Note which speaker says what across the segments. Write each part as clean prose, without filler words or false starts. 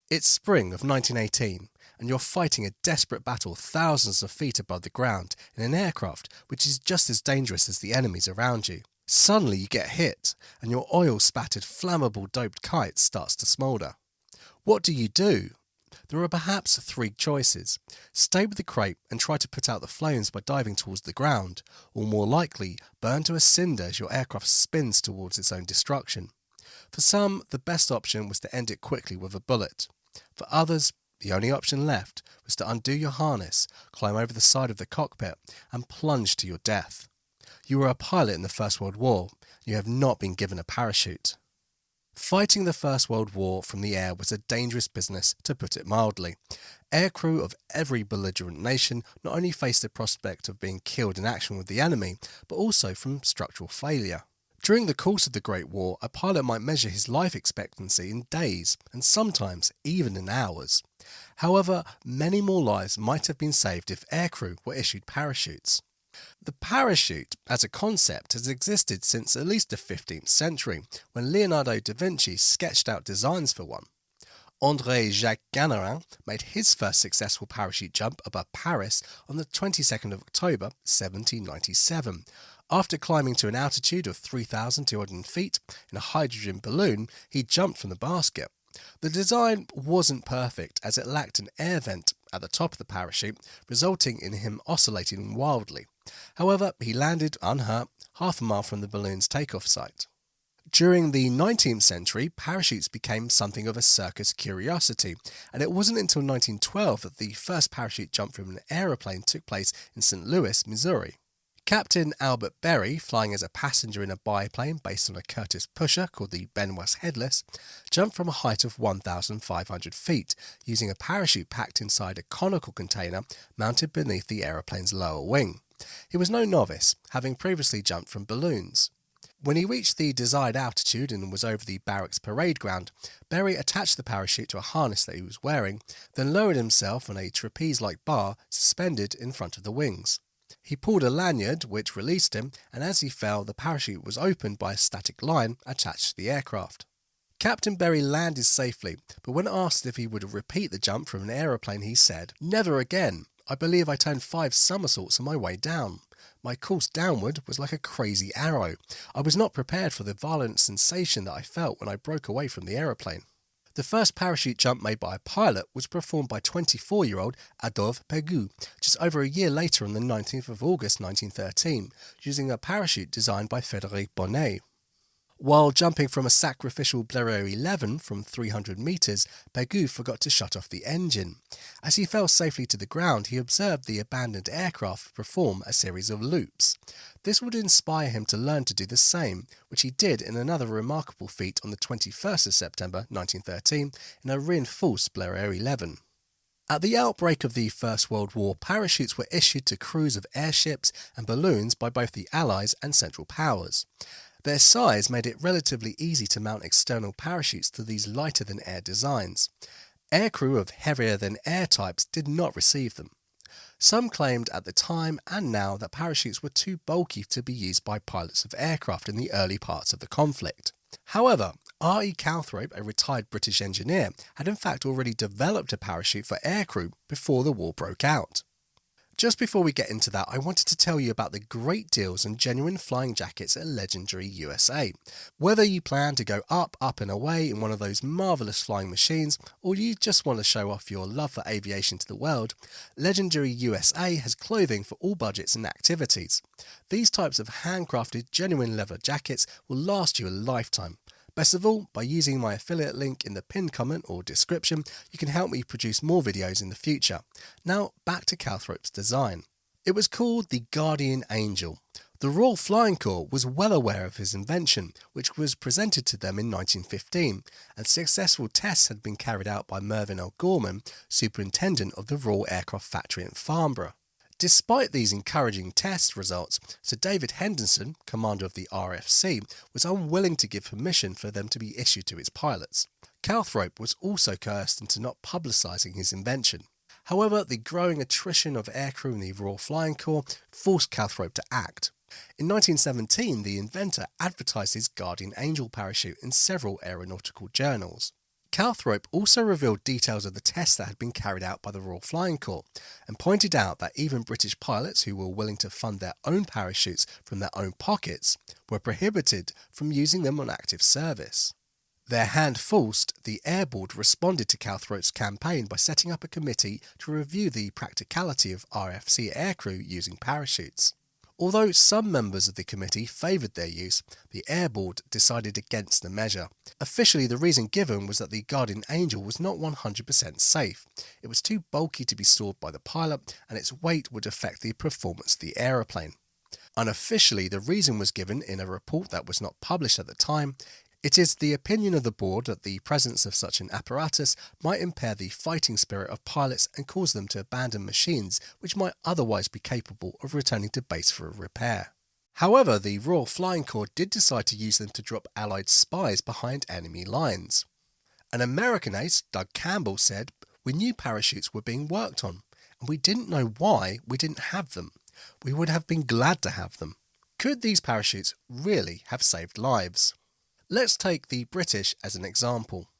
Speaker 1: It's spring of 1918, and you're fighting a desperate battle thousands of feet above the ground in an aircraft which is just as dangerous as the enemies around you. Suddenly you get hit, and your oil-spattered flammable doped kite starts to smoulder. What do? There are perhaps three choices. Stay with the crate and try to put out the flames by diving towards the ground, or more likely, burn to a cinder as your aircraft spins towards its own destruction. For some, the best option was to end it quickly with a bullet. For others, the only option left was to undo your harness, climb over the side of the cockpit, and plunge to your death. You were a pilot in the First World War. You have not been given a parachute. Fighting the First World War from the air was a dangerous business, to put it mildly. Aircrew of every belligerent nation not only faced the prospect of being killed in action with the enemy, but also from structural failure. During the course of the Great War, a pilot might measure his life expectancy in days, and sometimes even in hours. However, many more lives might have been saved if aircrew were issued parachutes. The parachute, as a concept, has existed since at least the 15th century, when Leonardo da Vinci sketched out designs for one. André-Jacques Garnerin made his first successful parachute jump above Paris on the 22nd of October 1797. After climbing to an altitude of 3,200 feet in a hydrogen balloon, he jumped from the basket. The design wasn't perfect as it lacked an air vent at the top of the parachute, resulting in him oscillating wildly. However, he landed unhurt half a mile from the balloon's takeoff site. During the 19th century, parachutes became something of a circus curiosity, and it wasn't until 1912 that the first parachute jump from an aeroplane took place in St. Louis, Missouri. Captain Albert Berry, flying as a passenger in a biplane based on a Curtiss pusher called the Benoist Headless, jumped from a height of 1,500 feet using a parachute packed inside a conical container mounted beneath the aeroplane's lower wing. He was no novice, having previously jumped from balloons. When he reached the desired altitude and was over the barracks parade ground, Berry attached the parachute to a harness that he was wearing, then lowered himself on a trapeze-like bar suspended in front of the wings. He pulled a lanyard which released him, and as he fell, the parachute was opened by a static line attached to the aircraft. Captain Berry landed safely, but when asked if he would repeat the jump from an aeroplane, he said, "Never again. I believe I turned 5 somersaults on my way down. My course downward was like a crazy arrow. I was not prepared for the violent sensation that I felt when I broke away from the aeroplane." The first parachute jump made by a pilot was performed by 24-year-old Adolphe Pégu, just over a year later on the 19th of August 1913, using a parachute designed by Frédéric Bonnet. While jumping from a sacrificial Blériot 11 from 300 metres, Pégu forgot to shut off the engine. As he fell safely to the ground, he observed the abandoned aircraft perform a series of loops. This would inspire him to learn to do the same, which he did in another remarkable feat on the 21st of September 1913 in a reinforced Blériot 11. At the outbreak of the First World War, parachutes were issued to crews of airships and balloons by both the Allies and Central Powers. Their size made it relatively easy to mount external parachutes to these lighter-than-air designs. Aircrew of heavier-than-air types did not receive them. Some claimed at the time and now that parachutes were too bulky to be used by pilots of aircraft in the early parts of the conflict. However, R.E. Calthrope, a retired British engineer, had in fact already developed a parachute for aircrew before the war broke out. Just before we get into that, I wanted to tell you about the great deals on genuine flying jackets at Legendary USA. Whether you plan to go up and away in one of those marvellous flying machines, or you just want to show off your love for aviation to the world, Legendary USA has clothing for all budgets and activities. These types of handcrafted, genuine leather jackets will last you a lifetime. Best of all, by using my affiliate link in the pinned comment or description, you can help me produce more videos in the future. Now, back to Calthrope's design. It was called the Guardian Angel. The Royal Flying Corps was well aware of his invention, which was presented to them in 1915, and successful tests had been carried out by Mervyn O'Gorman, superintendent of the Royal Aircraft Factory in Farnborough. Despite these encouraging test results, Sir David Henderson, commander of the RFC, was unwilling to give permission for them to be issued to its pilots. Calthrope was also coerced into not publicising his invention. However, the growing attrition of aircrew in the Royal Flying Corps forced Calthrope to act. In 1917, the inventor advertised his Guardian Angel parachute in several aeronautical journals. Calthorpe also revealed details of the tests that had been carried out by the Royal Flying Corps and pointed out that even British pilots who were willing to fund their own parachutes from their own pockets were prohibited from using them on active service. Their hand forced, the Air Board responded to Calthorpe's campaign by setting up a committee to review the practicality of RFC aircrew using parachutes. Although some members of the committee favoured their use, the Air Board decided against the measure. Officially, the reason given was that the Guardian Angel was not 100% safe. It was too bulky to be stored by the pilot, and its weight would affect the performance of the aeroplane. Unofficially, the reason was given in a report that was not published at the time. It is the opinion of the board that the presence of such an apparatus might impair the fighting spirit of pilots and cause them to abandon machines which might otherwise be capable of returning to base for a repair. However, the Royal Flying Corps did decide to use them to drop Allied spies behind enemy lines. An American ace, Doug Campbell, said, "We knew parachutes were being worked on, and we didn't know why we didn't have them. We would have been glad to have them." Could these parachutes really have saved lives? Let's take the British as an example.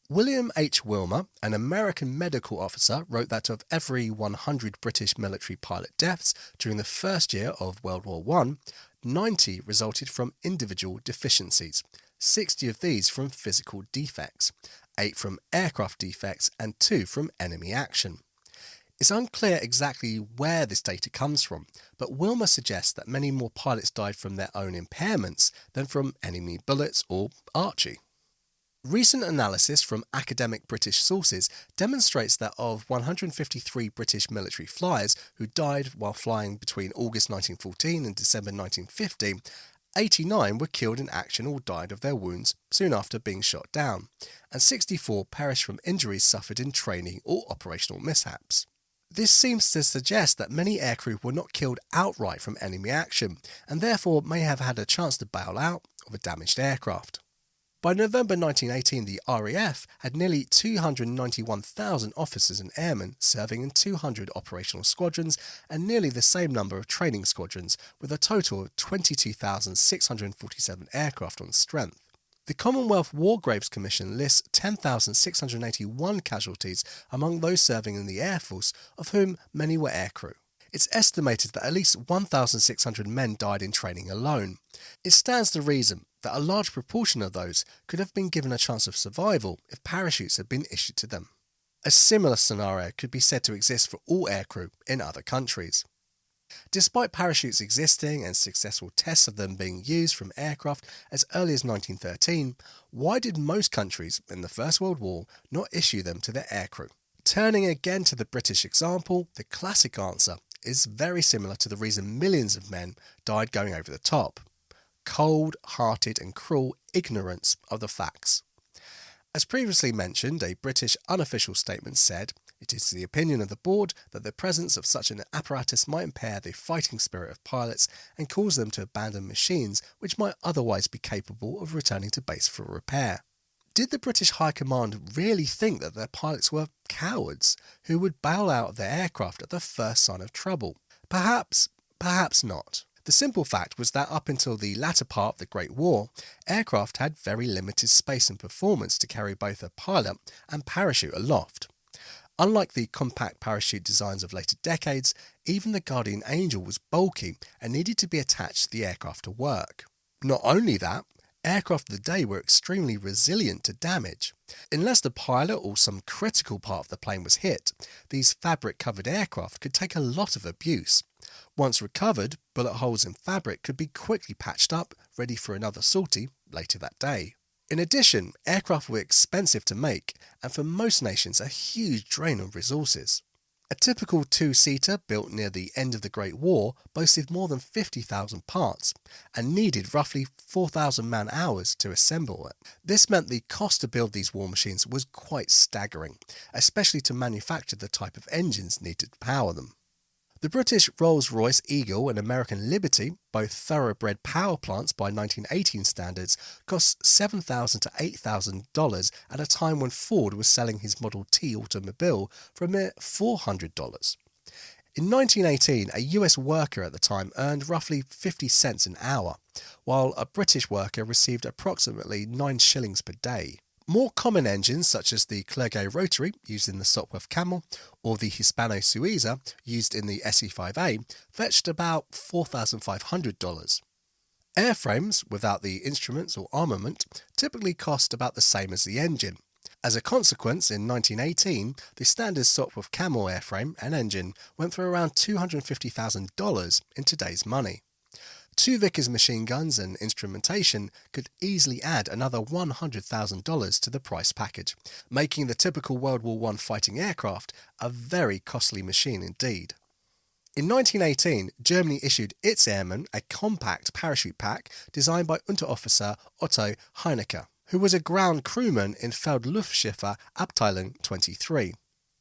Speaker 1: William H. Wilmer, an American medical officer, wrote that of every 100 British military pilot deaths during the first year of World War I, 90 resulted from individual deficiencies, 60 of these from physical defects, 8 from aircraft defects, and 2 from enemy action. It's unclear exactly where this data comes from, but Wilmer suggests that many more pilots died from their own impairments than from enemy bullets or Archie. Recent analysis from academic British sources demonstrates that of 153 British military flyers who died while flying between August 1914 and December 1950, 89 were killed in action or died of their wounds soon after being shot down, and 64 perished from injuries suffered in training or operational mishaps. This seems to suggest that many aircrew were not killed outright from enemy action, and therefore may have had a chance to bail out of a damaged aircraft. By November 1918, the RAF had nearly 291,000 officers and airmen serving in 200 operational squadrons and nearly the same number of training squadrons, with a total of 22,647 aircraft on strength. The Commonwealth War Graves Commission lists 10,681 casualties among those serving in the Air Force, of whom many were aircrew. It's estimated that at least 1,600 men died in training alone. It stands to reason that a large proportion of those could have been given a chance of survival if parachutes had been issued to them. A similar scenario could be said to exist for all aircrew in other countries. Despite parachutes existing and successful tests of them being used from aircraft as early as 1913, why did most countries in the First World War not issue them to their aircrew? Turning again to the British example, the classic answer is very similar to the reason millions of men died going over the top: cold-hearted and cruel ignorance of the facts. As previously mentioned, a British unofficial statement said, "It is the opinion of the board that the presence of such an apparatus might impair the fighting spirit of pilots and cause them to abandon machines which might otherwise be capable of returning to base for repair." Did the British High Command really think that their pilots were cowards who would bail out of their aircraft at the first sign of trouble? Perhaps not. The simple fact was that up until the latter part of the Great War, aircraft had very limited space and performance to carry both a pilot and parachute aloft. Unlike the compact parachute designs of later decades, even the Guardian Angel was bulky and needed to be attached to the aircraft to work. Not only that, aircraft of the day were extremely resilient to damage. Unless the pilot or some critical part of the plane was hit, these fabric-covered aircraft could take a lot of abuse. Once recovered, bullet holes in fabric could be quickly patched up, ready for another sortie later that day. In addition, aircraft were expensive to make, and for most nations a huge drain on resources. A typical two-seater built near the end of the Great War boasted more than 50,000 parts, and needed roughly 4,000 man-hours to assemble it. This meant the cost to build these war machines was quite staggering, especially to manufacture the type of engines needed to power them. The British Rolls-Royce Eagle and American Liberty, both thoroughbred power plants by 1918 standards, cost $7,000 to $8,000 at a time when Ford was selling his Model T automobile for a mere $400. In 1918, a US worker at the time earned roughly 50 cents an hour, while a British worker received approximately 9 shillings per day. More common engines such as the Clerget rotary used in the Sopwith Camel or the Hispano-Suiza used in the SE5A fetched about $4,500. Airframes without the instruments or armament typically cost about the same as the engine. As a consequence, in 1918, the standard Sopwith Camel airframe and engine went for around $250,000 in today's money. Two Vickers machine guns and instrumentation could easily add another $100,000 to the price package, making the typical World War I fighting aircraft a very costly machine indeed. In 1918, Germany issued its airmen a compact parachute pack designed by Unteroffizier Otto Heinecke, who was a ground crewman in Feldluftschiffe Abteilung 23.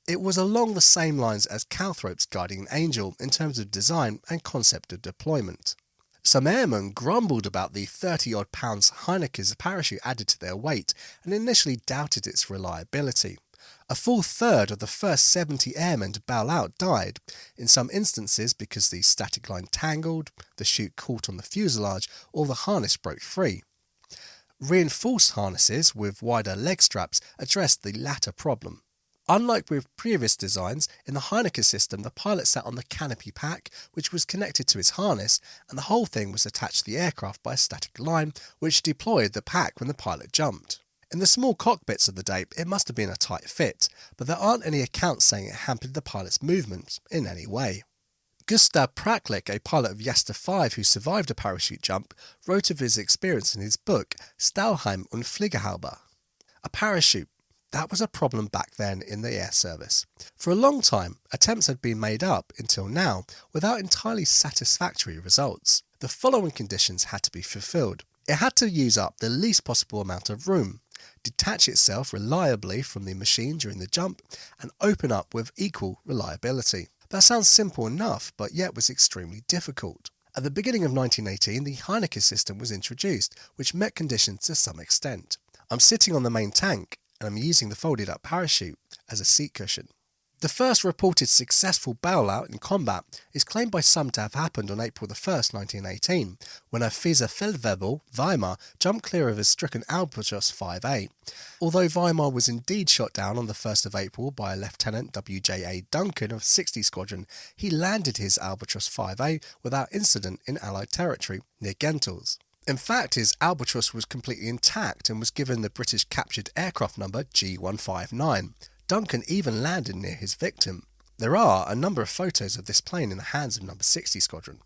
Speaker 1: It was along the same lines as Calthrop's Guardian Angel in terms of design and concept of deployment. Some airmen grumbled about the 30-odd pounds Heinecke's parachute added to their weight and initially doubted its reliability. A full third of the first 70 airmen to bail out died, in some instances because the static line tangled, the chute caught on the fuselage, or the harness broke free. Reinforced harnesses with wider leg straps addressed the latter problem. Unlike with previous designs, in the Heinecke system the pilot sat on the canopy pack, which was connected to his harness, and the whole thing was attached to the aircraft by a static line, which deployed the pack when the pilot jumped. In the small cockpits of the day, it must have been a tight fit, but there aren't any accounts saying it hampered the pilot's movements in any way. Gustav Praklik, a pilot of Jasta 5 who survived a parachute jump, wrote of his experience in his book Stahlhelm und Fliegerhaube. A parachute. That was a problem back then in the air service. For a long time, attempts had been made up, until now, without entirely satisfactory results. The following conditions had to be fulfilled. It had to use up the least possible amount of room, detach itself reliably from the machine during the jump, and open up with equal reliability. That sounds simple enough, but yet was extremely difficult. At the beginning of 1918, the Heinecke system was introduced, which met conditions to some extent. I'm sitting on the main tank, and I'm using the folded up parachute as a seat cushion. The first reported successful bailout in combat is claimed by some to have happened on April 1st, 1918, when a Fieser Feldwebel, Weimar, jumped clear of his stricken Albatros 5A. Although Weimar was indeed shot down on the 1st of April by a Lieutenant W.J.A. Duncan of 60 Squadron, he landed his Albatros 5A without incident in Allied territory near Gentels. In fact, his Albatros was completely intact and was given the British captured aircraft number G159. Duncan even landed near his victim. There are a number of photos of this plane in the hands of No. 60 Squadron.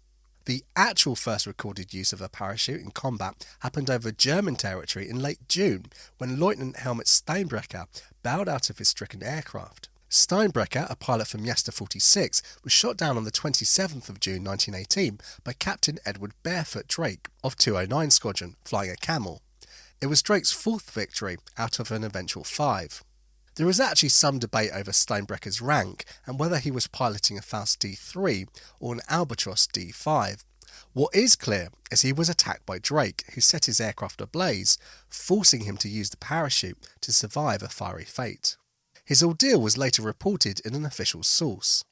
Speaker 1: The actual first recorded use of a parachute in combat happened over German territory in late June, when Lieutenant Helmut Steinbrecher bailed out of his stricken aircraft. Steinbrecher, a pilot from Jasta 46, was shot down on the 27th of June 1918 by Captain Edward Barefoot Drake of 209 Squadron, flying a Camel. It was Drake's fourth victory out of an eventual 5. There is actually some debate over Steinbrecher's rank and whether he was piloting a Faust D3 or an Albatros D5. What is clear is he was attacked by Drake, who set his aircraft ablaze, forcing him to use the parachute to survive a fiery fate. His ordeal was later reported in an official source.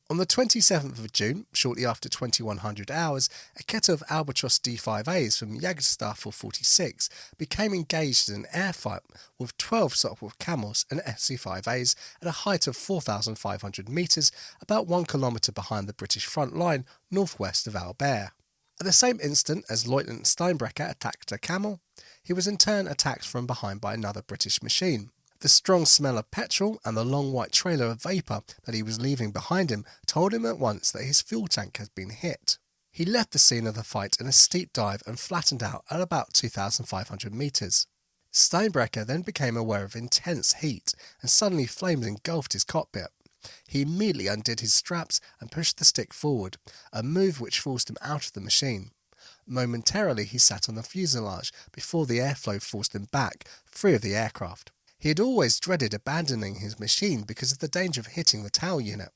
Speaker 1: On the 27th of June, shortly after 2100 hours, a kettle of Albatros D5As from Jagdstaffel 46 became engaged in an air fight with 12 Sopwith Camels and SE5As at a height of 4,500 metres, about 1 kilometre behind the British front line northwest of Albert. At the same instant as Lieutenant Steinbrecher attacked a Camel, he was in turn attacked from behind by another British machine. The strong smell of petrol and the long white trailer of vapour that he was leaving behind him told him at once that his fuel tank had been hit. He left the scene of the fight in a steep dive and flattened out at about 2,500 metres. Steinbrecher then became aware of intense heat, and suddenly flames engulfed his cockpit. He immediately undid his straps and pushed the stick forward, a move which forced him out of the machine. Momentarily he sat on the fuselage before the airflow forced him back, free of the aircraft. He had always dreaded abandoning his machine because of the danger of hitting the tail unit.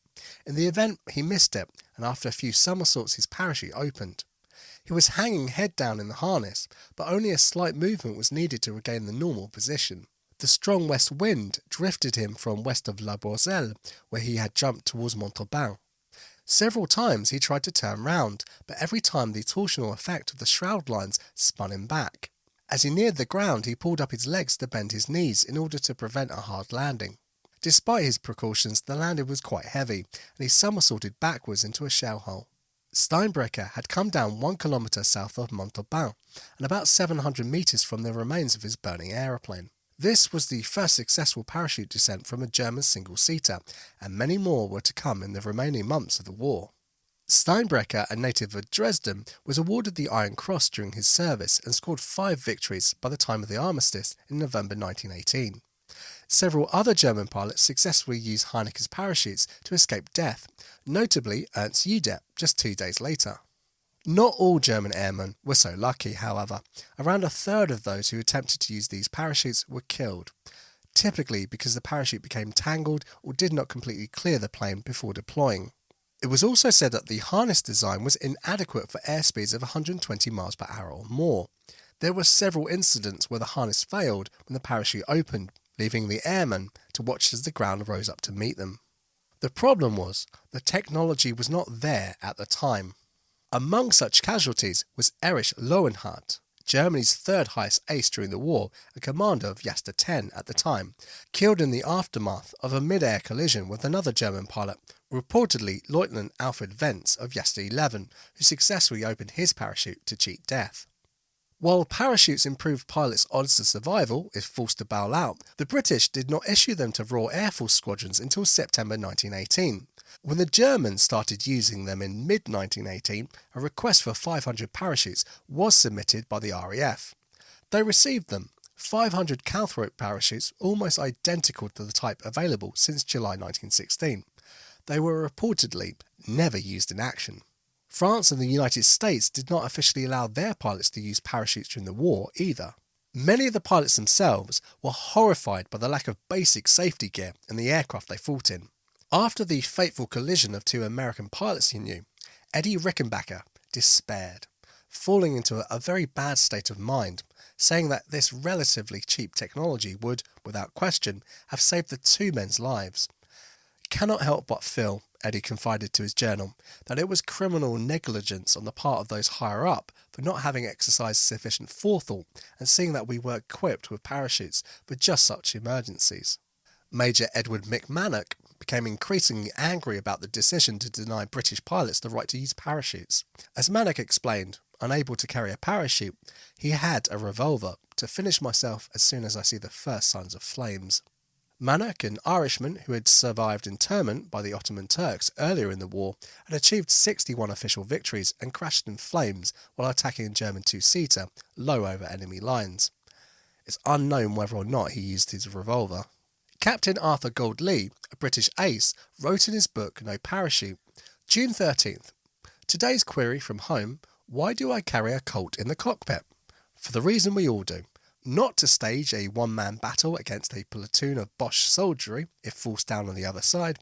Speaker 1: In the event, he missed it, and after a few somersaults his parachute opened. He was hanging head down in the harness, but only a slight movement was needed to regain the normal position. The strong west wind drifted him from west of La Boiselle, where he had jumped towards Montauban. Several times he tried to turn round, but every time the torsional effect of the shroud lines spun him back. As he neared the ground, he pulled up his legs to bend his knees in order to prevent a hard landing. Despite his precautions, the landing was quite heavy, and he somersaulted backwards into a shell hole. Steinbrecher had come down 1 kilometre south of Montauban and about 700 metres from the remains of his burning aeroplane. This was the first successful parachute descent from a German single-seater, and many more were to come in the remaining months of the war. Steinbrecher, a native of Dresden, was awarded the Iron Cross during his service and scored 5 victories by the time of the armistice in November 1918. Several other German pilots successfully used Heineke's parachutes to escape death, notably Ernst Udet just 2 days later. Not all German airmen were so lucky, however. Around a third of those who attempted to use these parachutes were killed, typically because the parachute became tangled or did not completely clear the plane before deploying. It was also said that the harness design was inadequate for airspeeds of 120 miles per hour or more. There were several incidents where the harness failed when the parachute opened, leaving the airmen to watch as the ground rose up to meet them. The problem was, the technology was not there at the time. Among such casualties was Erich Lohenhardt, Germany's third highest ace during the war and commander of Jasta 10 at the time, killed in the aftermath of a mid-air collision with another German pilot, reportedly Lieutenant Alfred Wentz of Jasta 11, who successfully opened his parachute to cheat death. While parachutes improved pilots' odds of survival if forced to bail out, the British did not issue them to Royal Air Force squadrons until September 1918. When the Germans started using them in mid-1918, a request for 500 parachutes was submitted by the RAF. They received them, 500 Calthrope parachutes almost identical to the type available since July 1916. They were reportedly never used in action. France and the United States did not officially allow their pilots to use parachutes during the war either. Many of the pilots themselves were horrified by the lack of basic safety gear in the aircraft they fought in. After the fateful collision of 2 American pilots he knew, Eddie Rickenbacker despaired, falling into a very bad state of mind, saying that this relatively cheap technology would, without question, have saved the 2 men's lives. Cannot help but feel, Eddie confided to his journal, that it was criminal negligence on the part of those higher up for not having exercised sufficient forethought and seeing that we were equipped with parachutes for just such emergencies. Major Edward McManus became increasingly angry about the decision to deny British pilots the right to use parachutes. As Mannock explained, unable to carry a parachute, he had a revolver to finish myself as soon as I see the first signs of flames. Mannock, an Irishman who had survived internment by the Ottoman Turks earlier in the war, had achieved 61 official victories and crashed in flames while attacking a German 2-seater low over enemy lines. It's unknown whether or not he used his revolver. Captain Arthur Gold Lee, a British ace, wrote in his book No Parachute, June 13th, today's query from home, why do I carry a Colt in the cockpit? For the reason we all do. Not to stage a one-man battle against a platoon of Boche soldiery if forced down on the other side.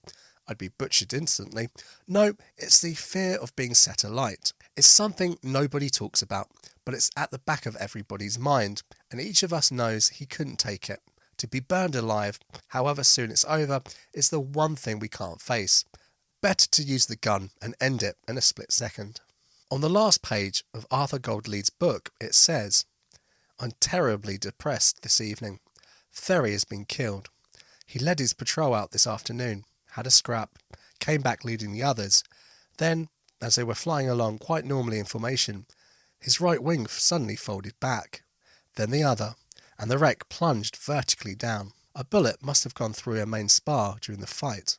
Speaker 1: I'd be butchered instantly. No, it's the fear of being set alight. It's something nobody talks about, but it's at the back of everybody's mind, and each of us knows he couldn't take it. To be burned alive, however soon it's over, is the one thing we can't face. Better to use the gun and end it in a split second. On the last page of Arthur Gold Lee's book, it says, I'm terribly depressed this evening. Ferry has been killed. He led his patrol out this afternoon, had a scrap, came back leading the others. Then, as they were flying along quite normally in formation, his right wing suddenly folded back. Then the other, and the wreck plunged vertically down. A bullet must have gone through a main spar during the fight.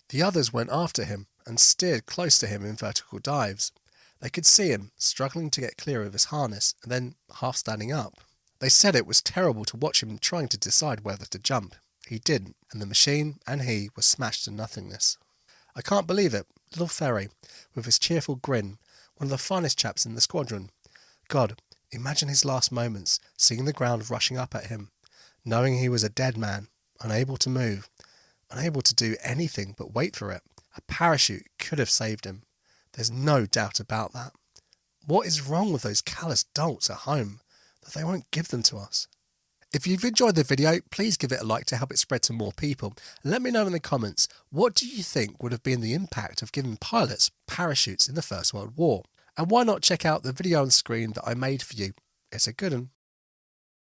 Speaker 1: The others went after him and steered close to him in vertical dives. They could see him struggling to get clear of his harness and then half standing up. They said it was terrible to watch him trying to decide whether to jump. He didn't, and the machine and he were smashed to nothingness. I can't believe it. Little Ferry, with his cheerful grin, one of the finest chaps in the squadron. God, imagine his last moments, seeing the ground rushing up at him, knowing he was a dead man, unable to move, unable to do anything but wait for it. A parachute could have saved him. There's no doubt about that. What is wrong with those callous dolts at home that they won't give them to us? If you've enjoyed the video, please give it a like to help it spread to more people. And let me know in the comments, what do you think would have been the impact of giving pilots parachutes in the First World War? And why not check out the video on screen that I made for you? It's a good one.